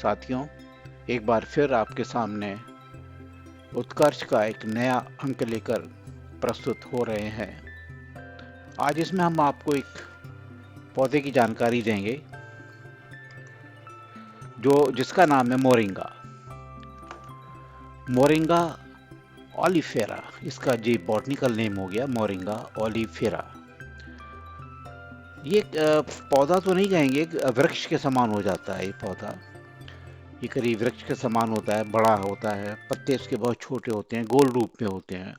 साथियों, एक बार फिर आपके सामने उत्कर्ष का एक नया अंक लेकर प्रस्तुत हो रहे हैं। आज इसमें हम आपको एक पौधे की जानकारी देंगे जिसका नाम है मोरिंगा। मोरिंगा ओलिफेरा, इसका जी बॉटनिकल नेम हो गया मोरिंगा ओलिफेरा। ये पौधा तो नहीं कहेंगे, एक वृक्ष के समान हो जाता है ये पौधा। ये करीब वृक्ष के समान होता है, बड़ा होता है, पत्ते इसके बहुत छोटे होते हैं, गोल रूप में होते हैं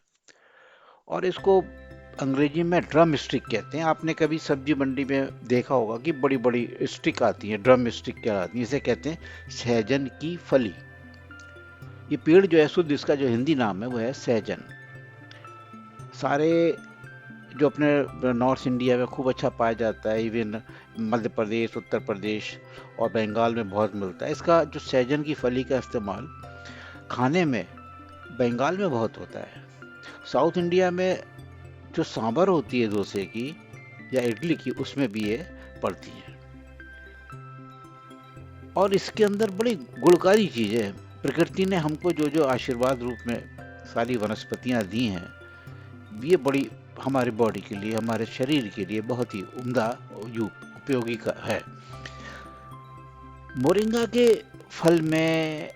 और इसको अंग्रेजी में ड्रम स्टिक कहते हैं। आपने कभी सब्जी मंडी में देखा होगा कि बड़ी बड़ी स्टिक आती है, ड्रम स्टिक कहलाती है। इसे कहते हैं सहजन की फली। ये पेड़ जो है शुद्ध, इसका जो हिंदी नाम है वो है सहजन। सारे जो अपने नॉर्थ इंडिया में खूब अच्छा पाया जाता है, इवन मध्य प्रदेश, उत्तर प्रदेश और बंगाल में बहुत मिलता है। इसका जो सहजन की फली का इस्तेमाल खाने में बंगाल में बहुत होता है। साउथ इंडिया में जो सांभर होती है डोसे की या इडली की, उसमें भी ये पड़ती है। और इसके अंदर बड़ी गुणकारी चीजें हैं। प्रकृति ने हमको जो जो आशीर्वाद रूप में सारी वनस्पतियां दी हैं, ये बड़ी हमारे बॉडी के लिए, हमारे शरीर के लिए बहुत ही उम्दा उपयोगी है। मोरिंगा के फल में,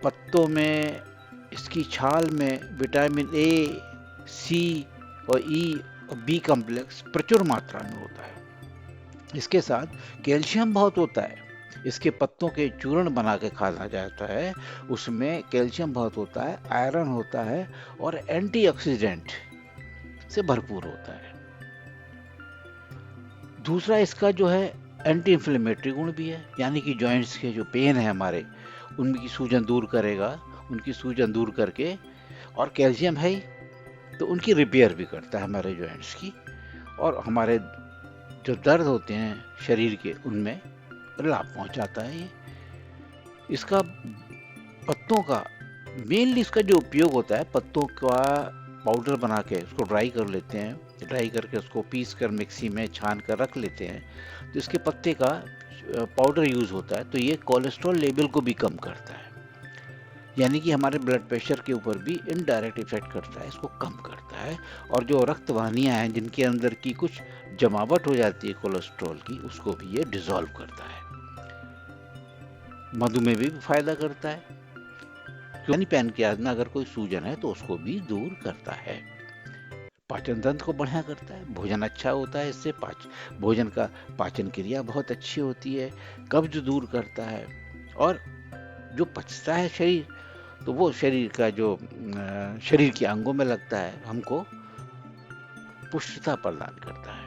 पत्तों में, इसकी छाल में विटामिन ए, सी और ई और बी कॉम्प्लेक्स प्रचुर मात्रा में होता है। इसके साथ कैल्शियम बहुत होता है। इसके पत्तों के चूर्ण बना के खाया जाता है, उसमें कैल्शियम बहुत होता है, आयरन होता है और एंटीऑक्सीडेंट से भरपूर होता है। दूसरा, इसका जो है एंटी इंफ्लेमेटरी गुण भी है, यानी कि जॉइंट्स के जो पेन है हमारे, उनकी सूजन दूर करेगा, उनकी सूजन दूर करके, और कैल्शियम है तो उनकी रिपेयर भी करता है हमारे जॉइंट्स की, और हमारे जो दर्द होते हैं शरीर के उनमें लाभ पहुंचाता है ये। इसका पत्तों का मेनली इसका जो उपयोग होता है, पत्तों का पाउडर बना के उसको ड्राई कर लेते हैं, ड्राई करके उसको पीस कर मिक्सी में छान कर रख लेते हैं, तो इसके पत्ते का पाउडर यूज होता है। तो ये कोलेस्ट्रॉल लेवल को भी कम करता है, यानी कि हमारे ब्लड प्रेशर के ऊपर भी इनडायरेक्ट इफेक्ट करता है, इसको कम करता है। और जो रक्त वाहिनियां हैं जिनके अंदर की कुछ जमावट हो जाती है कोलेस्ट्रॉल की, उसको भी ये डिसॉल्व करता है। मधुमेह भी फायदा करता है, यानी पैनक्रियाज में अगर कोई सूजन है तो उसको भी दूर करता है। पाचन तंत्र को बढ़िया करता है, भोजन अच्छा होता है इससे, भोजन का पाचन क्रिया बहुत अच्छी होती है, कब्ज दूर करता है, और जो पचता है शरीर, तो वो शरीर का जो शरीर के अंगों में लगता है, हमको पुष्टता प्रदान करता है।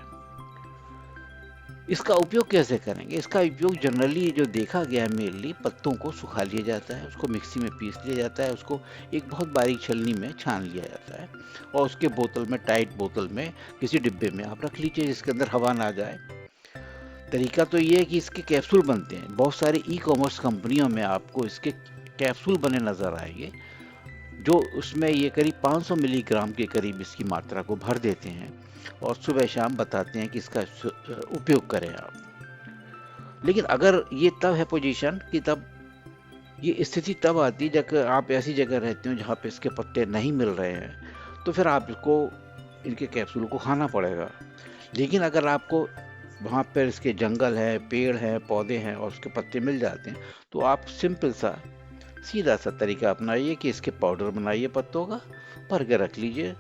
इसका उपयोग कैसे करेंगे? इसका उपयोग जनरली जो देखा गया है, मेनली पत्तों को सुखा लिया जाता है, उसको मिक्सी में पीस लिया जाता है, उसको एक बहुत बारीक छलनी में छान लिया जाता है, और उसके बोतल में, टाइट बोतल में, किसी डिब्बे में आप रख लीजिए जिसके अंदर हवा ना जाए। तरीका तो ये है कि इसके कैप्सूल बनते हैं। बहुत सारी ई कॉमर्स कंपनियों में आपको इसके कैप्सूल बने नजर आएंगे, जो उसमें ये करीब 500 मिलीग्राम के करीब इसकी मात्रा को भर देते हैं और सुबह शाम बताते हैं कि इसका उपयोग करें आप। लेकिन अगर ये तब है पोजीशन कि तब ये स्थिति तब आती जब आप ऐसी जगह रहते हो जहाँ पे इसके पत्ते नहीं मिल रहे हैं, तो फिर आप इसको, इनके कैप्सूल को खाना पड़ेगा। लेकिन अगर आपको वहाँ पर इसके जंगल है, पेड़ हैं, पौधे हैं और उसके पत्ते मिल जाते हैं, तो आप सिंपल सा सीधा सा तरीका अपनाइए कि इसके पाउडर बनाइए, पत्तों का भर के रख लीजिए।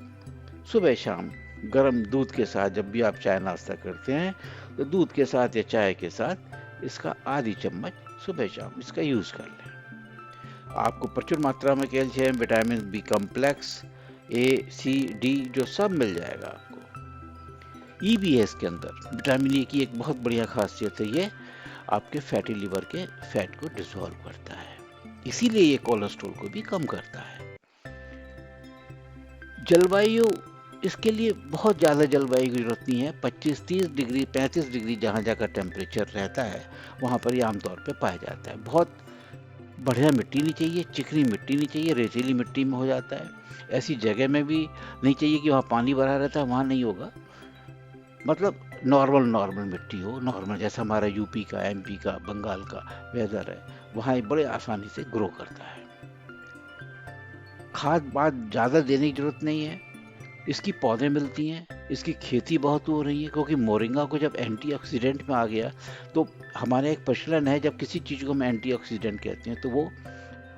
सुबह शाम गर्म दूध के साथ, जब भी आप चाय नाश्ता करते हैं तो दूध के साथ या चाय के साथ इसका आधी चम्मच सुबह शाम इसका यूज कर लें। आपको प्रचुर मात्रा में कैल्शियम, विटामिन बी कॉम्प्लेक्स, ए, सी, डी जो सब मिल जाएगा आपको। ई भी है इसके अंदर। विटामिन ए की एक बहुत बढ़िया खासियत है, ये आपके फैटी लिवर के फैट को डिसॉल्व करता है, इसीलिए ये कोलेस्ट्रॉल को भी कम करता है। जलवायु इसके लिए बहुत ज़्यादा जलवायु की जरूरत नहीं है। 25-30 डिग्री, 35 डिग्री जहाँ जहाँ टेम्परेचर रहता है वहाँ पर ये आमतौर पे पाया जाता है। बहुत बढ़िया मिट्टी नहीं चाहिए, चिकनी मिट्टी नहीं चाहिए, रेतीली मिट्टी में हो जाता है। ऐसी जगह में भी नहीं चाहिए कि वहाँ पानी भरा रहता है, वहाँ नहीं होगा। मतलब नॉर्मल नॉर्मल मिट्टी हो, नॉर्मल जैसा हमारा यूपी का, एमपी का, बंगाल का वेदर है, वहाँ ये बड़े आसानी से ग्रो करता है। खाद वाद ज़्यादा देने की ज़रूरत नहीं है, इसकी पौधे मिलती हैं, इसकी खेती बहुत हो रही है, क्योंकि मोरिंगा को जब एंटीऑक्सीडेंट में आ गया, तो हमारे एक प्रचलन है, जब किसी चीज़ को हम एंटीऑक्सीडेंट कहते हैं तो वो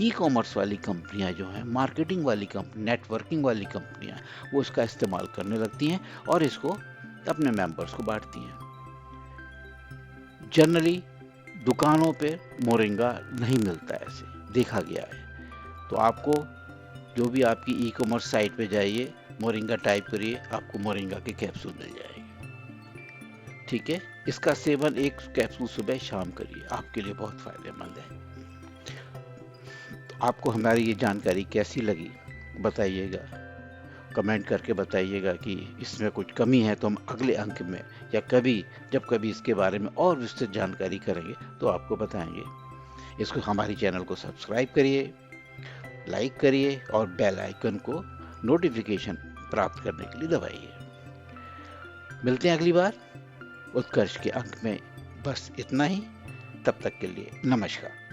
ई कॉमर्स वाली कंपनियां जो हैं, मार्केटिंग वाली कंपनी, नेटवर्किंग वाली कंपनियां, वो इसका इस्तेमाल करने लगती हैं और इसको अपने मेंबर्स को बांटती हैं। जनरली दुकानों पे मोरिंगा नहीं मिलता है, ऐसे देखा गया है। तो आपको जो भी आपकी ई कॉमर्स साइट पे जाइए, मोरिंगा टाइप करिए, आपको मोरिंगा के कैप्सूल मिल जाएंगे। ठीक है, इसका सेवन एक कैप्सूल सुबह शाम करिए, आपके लिए बहुत फायदेमंद है। तो आपको हमारी ये जानकारी कैसी लगी बताइएगा, कमेंट करके बताइएगा कि इसमें कुछ कमी है तो हम अगले अंक में या जब कभी इसके बारे में और विस्तृत जानकारी करेंगे तो आपको बताएंगे। इसको हमारी चैनल को सब्सक्राइब करिए, लाइक करिए और बेल आइकन को नोटिफिकेशन प्राप्त करने के लिए दबाइए। मिलते हैं अगली बार उत्कर्ष के अंक में। बस इतना ही, तब तक के लिए नमस्कार।